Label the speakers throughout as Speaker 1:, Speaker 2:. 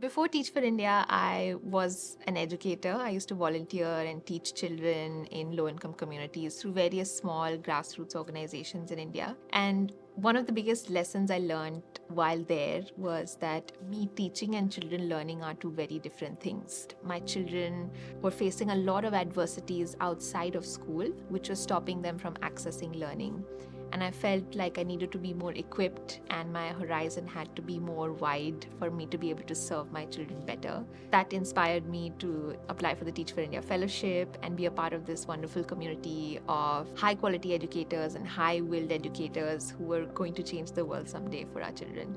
Speaker 1: Before Teach for India, I was an educator. I used to volunteer and teach children in low income communities through various small grassroots organizations in India. And one of the biggest lessons I learned while there was that me teaching and children learning are two very different things. My children were facing a lot of adversities outside of school, which was stopping them from accessing learning. And I felt like I needed to be more equipped and my horizon had to be more wide for me to be able to serve my children better. That inspired me to apply for the Teach for India Fellowship and be a part of this wonderful community of high quality educators and high willed educators who were going to change the world someday for our children.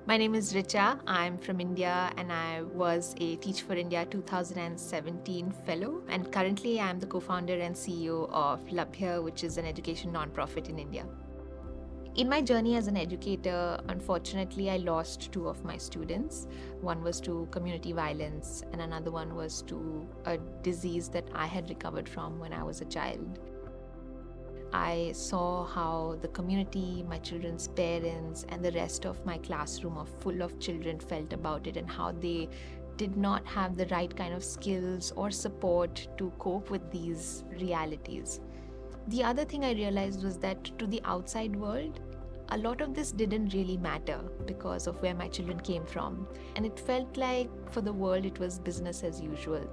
Speaker 1: My name is Richa. I'm from India and I was a Teach for India 2017 fellow. And currently, I'm the co founder and CEO of Labhya, which is an education nonprofit in India. In my journey as an educator, unfortunately, I lost two of my students. One was to community violence, and another one was to a disease that I had recovered from when I was a child. I saw how the community, my children's parents, and the rest of my classroom of full of children felt about it and how they did not have the right kind of skills or support to cope with these realities. The other thing I realized was that to the outside world, a lot of this didn't really matter because of where my children came from. And it felt like for the world, it was business as usual.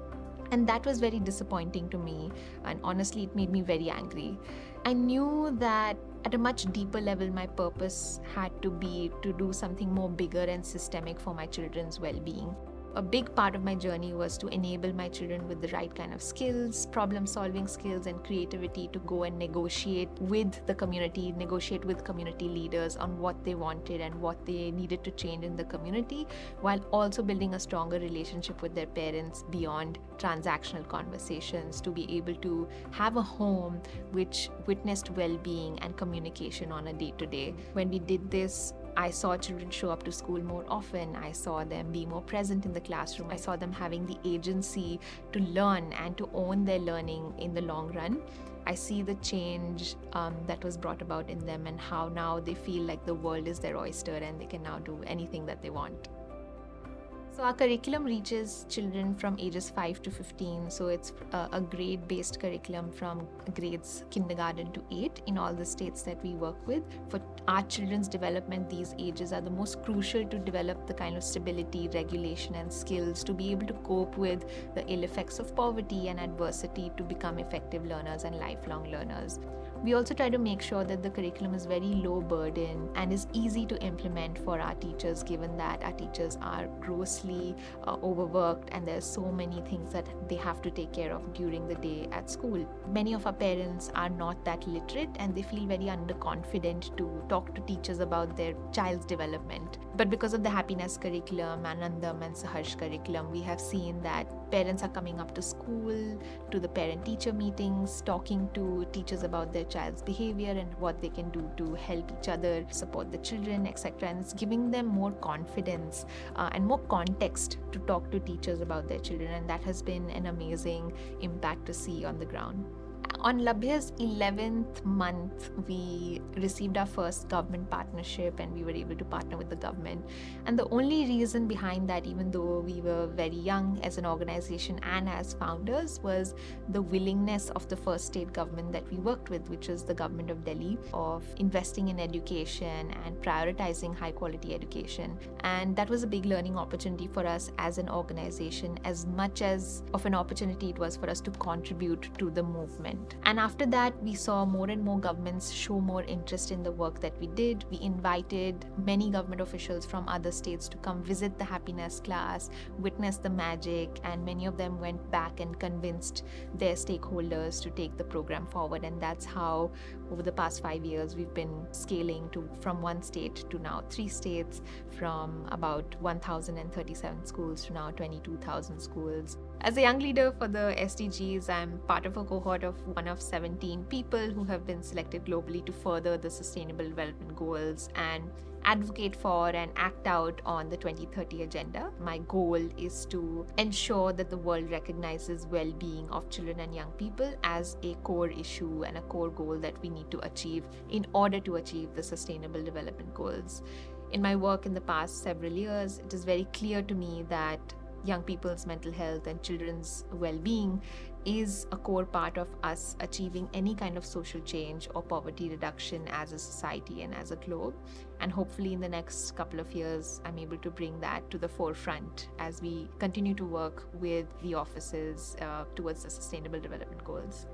Speaker 1: And that was very disappointing to me. And honestly, it made me very angry. I knew that at a much deeper level, my purpose had to be to do something more bigger and systemic for my children's well being. A big part of my journey was to enable my children with the right kind of skills, problem solving skills, and creativity to go and negotiate with the community, negotiate with community leaders on what they wanted and what they needed to change in the community, while also building a stronger relationship with their parents beyond transactional conversations, to be able to have a home which witnessed well being and communication on a day to day. When we did this, I saw children show up to school more often. I saw them be more present in the classroom. I saw them having the agency to learn and to own their learning in the long run. I see the change that was brought about in them and how now they feel like the world is their oyster and they can now do anything that they want. So our curriculum reaches children from ages 5 to 15. So it's a grade-based curriculum from grades kindergarten to 8 in all the states that we work with. For our children's development, these ages are the most crucial to develop the kind of stability, regulation, and skills to be able to cope with the ill effects of poverty and adversity to become effective learners and lifelong learners. We also try to make sure that the curriculum is very low burden and is easy to implement for our teachers, given that our teachers are grossly overworked and there's so many things that they have to take care of during the day at school. Many of our parents are not that literate and they feel very underconfident to talk to teachers about their child's development. But because of the happiness curriculum, Anandam and Saharsh curriculum, we have seen that parents are coming up to school, to the parent-teacher meetings, talking to teachers about their child's behavior and what they can do to help each other, support the children, etc. And it's giving them more confidence and more context to talk to teachers about their children. And that has been an amazing impact to see on the ground. On Labhya's 11th month, we received our first government partnership and we were able to partner with the government. And the only reason behind that, even though we were very young as an organization and as founders, was the willingness of the first state government that we worked with, which is the government of Delhi, of investing in education and prioritizing high quality education. And that was a big learning opportunity for us as an organization, as much as of an opportunity it was for us to contribute to the movement. And after that, we saw more and more governments show more interest in the work that we did. We invited many government officials from other states to come visit the happiness class, witness the magic, and many of them went back and convinced their stakeholders to take the program forward. And that's how, over the past 5 years, we've been scaling from one state to now 3 states, from about 1,037 schools to now 22,000 schools. As a young leader for the SDGs, I'm part of a cohort of one of 17 people who have been selected globally to further the Sustainable Development Goals and advocate for and act out on the 2030 agenda. My goal is to ensure that the world recognizes well-being of children and young people as a core issue and a core goal that we need to achieve in order to achieve the Sustainable Development Goals. In my work in the past several years, it is very clear to me that young people's mental health and children's well being is a core part of us achieving any kind of social change or poverty reduction as a society and as a globe. And hopefully, in the next couple of years, I'm able to bring that to the forefront as we continue to work with the offices towards the Sustainable Development Goals.